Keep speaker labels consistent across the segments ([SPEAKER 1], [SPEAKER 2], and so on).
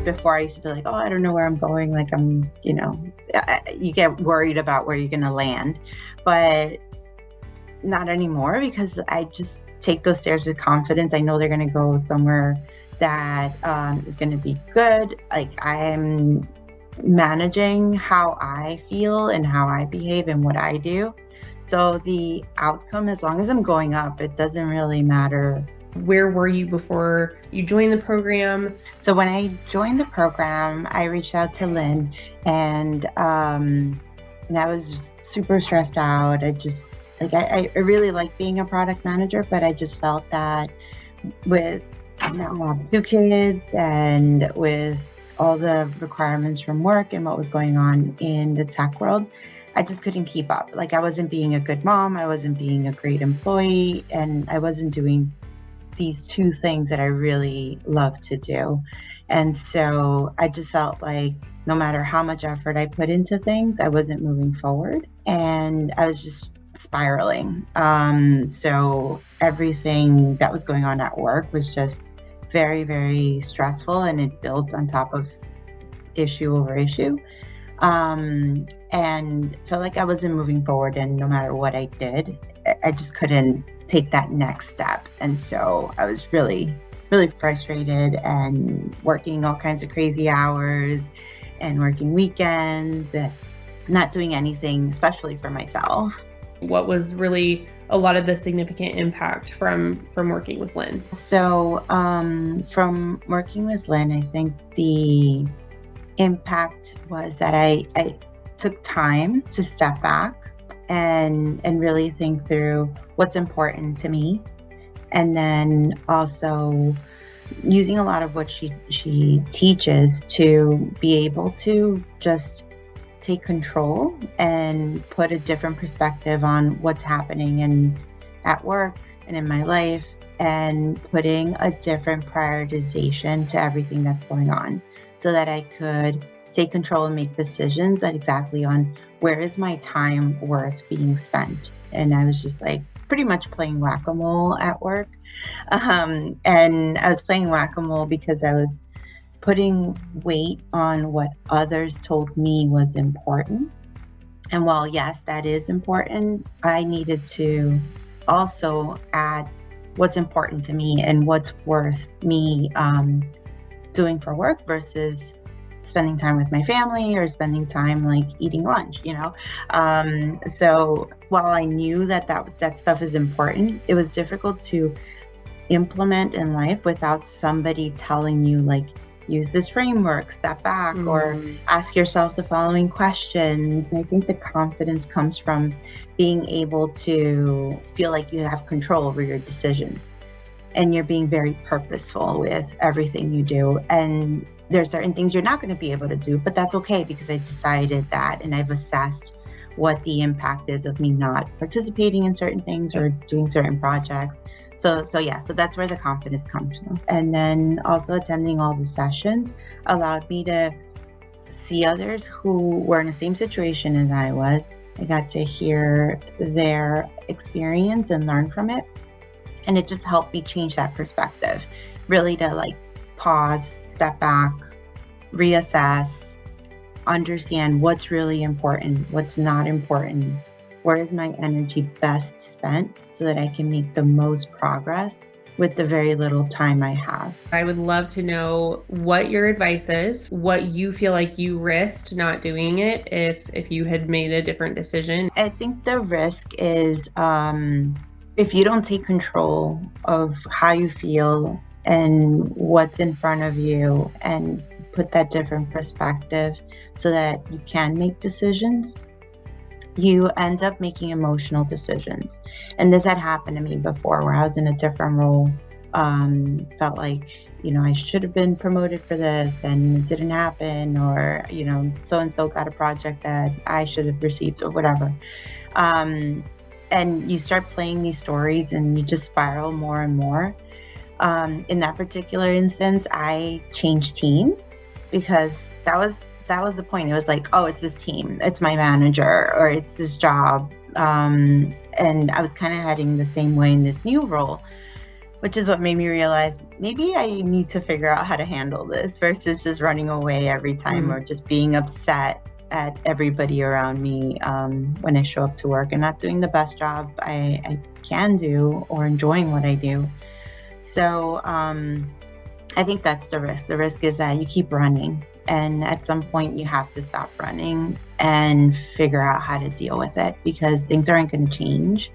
[SPEAKER 1] before I used to be like, oh, I don't know where I'm going. Like you get worried about where you're going to land, but not anymore, because I just take those stairs with confidence. I know they're going to go somewhere that is going to be good. Like, I'm managing how I feel and how I behave and what I do. So the outcome, as long as I'm going up, it doesn't really matter.
[SPEAKER 2] Where were you before you joined the program?
[SPEAKER 1] So when I joined the program, I reached out to Lynne, and I was super stressed out. I really like being a product manager, but I just felt that with now I have 2 kids and with all the requirements from work and what was going on in the tech world, I just couldn't keep up. Like, I wasn't being a good mom, I wasn't being a great employee, and I wasn't doing these 2 things that I really love to do. And so I just felt like no matter how much effort I put into things, I wasn't moving forward, and I was just spiraling. So everything that was going on at work was just very, very stressful, and it built on top of issue over issue. And felt like I wasn't moving forward, and no matter what I did, I just couldn't take that next step. And so I was really, really frustrated and working all kinds of crazy hours and working weekends and not doing anything, especially for myself.
[SPEAKER 2] What was really a lot of the significant impact from working with Lynne?
[SPEAKER 1] So from working with Lynne, I think the impact was that I took time to step back and really think through what's important to me. And then also using a lot of what she teaches to be able to just take control and put a different perspective on what's happening at work and in my life, and putting a different prioritization to everything that's going on, so that I could take control and make decisions exactly on where is my time worth being spent. And I was just like pretty much playing whack-a-mole at work. And I was playing whack-a-mole because I was putting weight on what others told me was important. And while yes, that is important, I needed to also add what's important to me and what's worth me doing for work versus spending time with my family or spending time like eating lunch, So while I knew that stuff is important, it was difficult to implement in life without somebody telling you, like, use this framework, step back, or ask yourself the following questions. And I think the confidence comes from being able to feel like you have control over your decisions and you're being very purposeful with everything you do. And there's certain things you're not going to be able to do, but that's okay, because I decided that, and I've assessed what the impact is of me not participating in certain things or doing certain projects. So that's where the confidence comes from. And then also attending all the sessions allowed me to see others who were in the same situation as I was. I got to hear their experience and learn from it. And it just helped me change that perspective, really to like pause, step back, reassess, understand what's really important, what's not important, where is my energy best spent so that I can make the most progress with the very little time I have.
[SPEAKER 2] I would love to know what your advice is, what you feel like you risked not doing it if you had made a different decision.
[SPEAKER 1] I think the risk is if you don't take control of how you feel and what's in front of you and put that different perspective so that you can make decisions, you end up making emotional decisions. And this had happened to me before, where I was in a different role, felt like, I should have been promoted for this and it didn't happen, or, so-and-so got a project that I should have received or whatever. And you start playing these stories and you just spiral more and more. In that particular instance, I changed teams because that was the point. It was like, oh, it's this team, it's my manager, or it's this job. And I was kind of heading the same way in this new role. which is what made me realize maybe I need to figure out how to handle this versus just running away every time or just being upset at everybody around me when I show up to work and not doing the best job I can do or enjoying what I do. So I think that's the risk. The risk is that you keep running, and at some point you have to stop running and figure out how to deal with it, because things aren't going to change.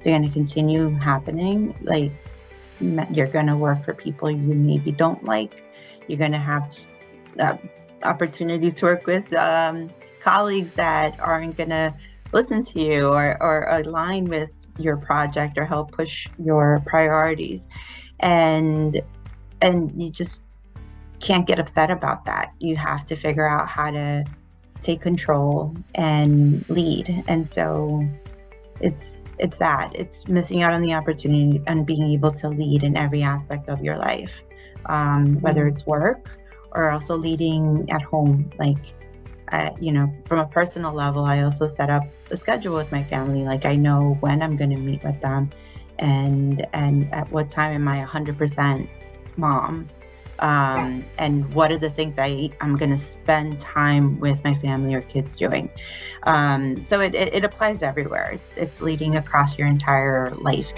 [SPEAKER 1] They're going to continue happening. Like, you're going to work for people you maybe don't like. You're going to have opportunities to work with colleagues that aren't going to listen to you or align with your project or help push your priorities. And you just can't get upset about that. You have to figure out how to take control and lead. And so it's missing out on the opportunity and being able to lead in every aspect of your life, whether it's work or also leading at home. Like, from a personal level, I also set up a schedule with my family. Like, I know when I'm going to meet with them and at what time am I 100% mom, and what are the things I'm going to spend time with my family or kids doing. So it applies everywhere. It's leading across your entire life.